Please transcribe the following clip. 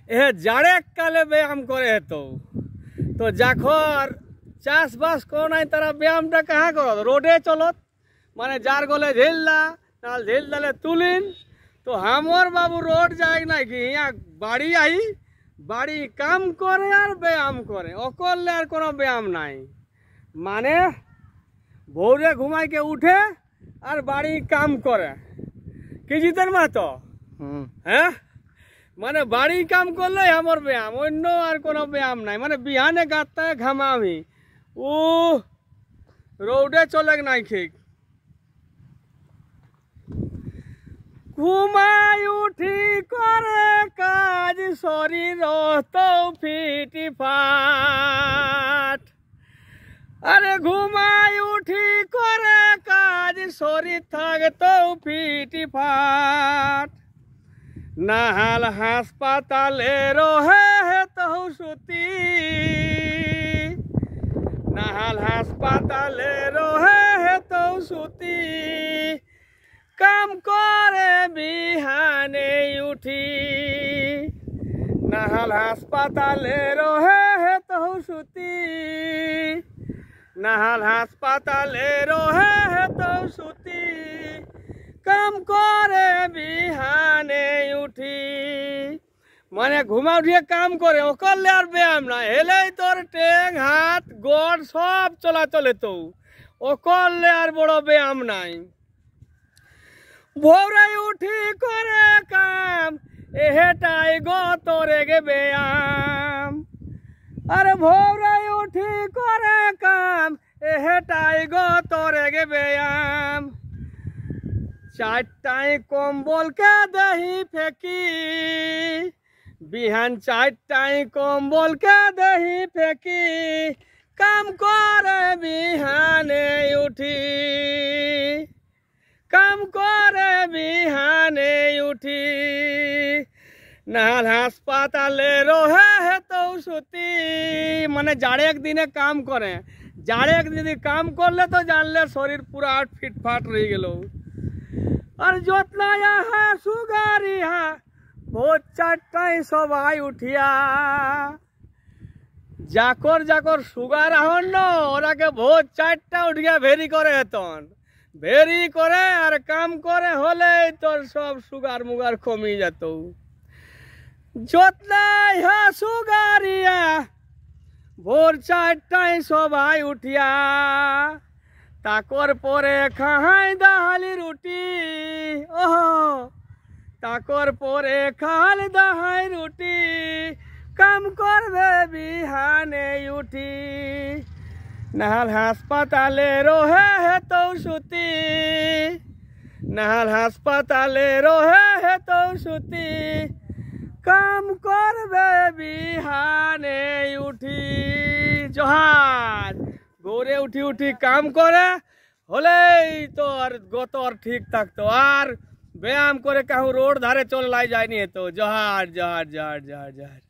এ জাড়ে কালে ব্যায়াম করে তো যখন চাষবাস করো নাই তারা ব্যায়ামটা কাহা করো রোডে চলত মানে যার গলে ঝেললা নাল ঝেল দালে তুলিন তো हमर बाबू रोड जाए ना कि यहाँ बाड़ी आई बाड़ी काम करे और व्यायाम करे अकल और कोनो व्यायाम नाई माने भोरे घुमाई के उठे और बाड़ी काम करे कि जीतन मा तो हैं माने बाड़ी काम कर ले हमर व्यायाम अन्य और कोनो व्यायाम नाई माने बिहाने गाता है घामावी ओ रोडे चले नाई ठीक घुमाई उठी करे काज शरीर तो फिटी फाट अरे घुमाई उठी करे काज शरीर थाक तो फिटी फाट नाहाल हासपाताले रहे तो सुती नाहाल हासपाताले रहे तो सुती काम करे बिहाने उठी नाहाल हासपाताले रहे तो सुती नाहाल हासपाताले रहे तो सुती काम करे बिहाने उठी माने घुमा उठिए काम करे ओकल और व्यायाम ना हेले तोर टेंग हाथ गोड़ सब चला चले तो ओकल और बड़ो व्यायाम नाई भोरे उठी करे काम एहेटाई गो तोरे गे व्यायाम अरे भोरे उठी करे काम एहेटाई गो तोरे गे व्यायाम चारटाई कम्बल के दही फेंकी बिहान चारटाई कम्बल के दही फेंकी काम करे बिहाने उठी काम करे बिहाने उठी नाल हासपाताले रहे तो सुती माने जाड़े एक दिन काम करे जाड़े एक दिन काम कर ले तो जान ले शरीर पूरा फिट फाट रही गेलो और जोतना यहाँ सुगारिया बहुत चारटाई सबाई उठिया जाकर जाकर सुगार आहन ओरा के बहुत चारटा उठ गया भेरी करे हेतन भेरी करे और काम करे होले तो सब सुगार मुगार कमी जातो जोतना यहाँ सुगारिया भोर चारटाई सबाई उठिया ताकर परे खाई दाहाली रुटी ओहो ताकर परे खाल दाहाई रुटी काम करबे बिहाने उठी नाहाल हासपाताले रहे तो सुती नाहाल हासपाताले रहे तो सुती काम करबे बिहाने उठी जोहार भोरे उठी उठी काम करे होले तोर गोतर ठीक ठाक तो और व्यायाम करे कहूँ रोड धारे चल लाई जाए नहीं तो जोहार जोहार जोहार जोहार जोहार।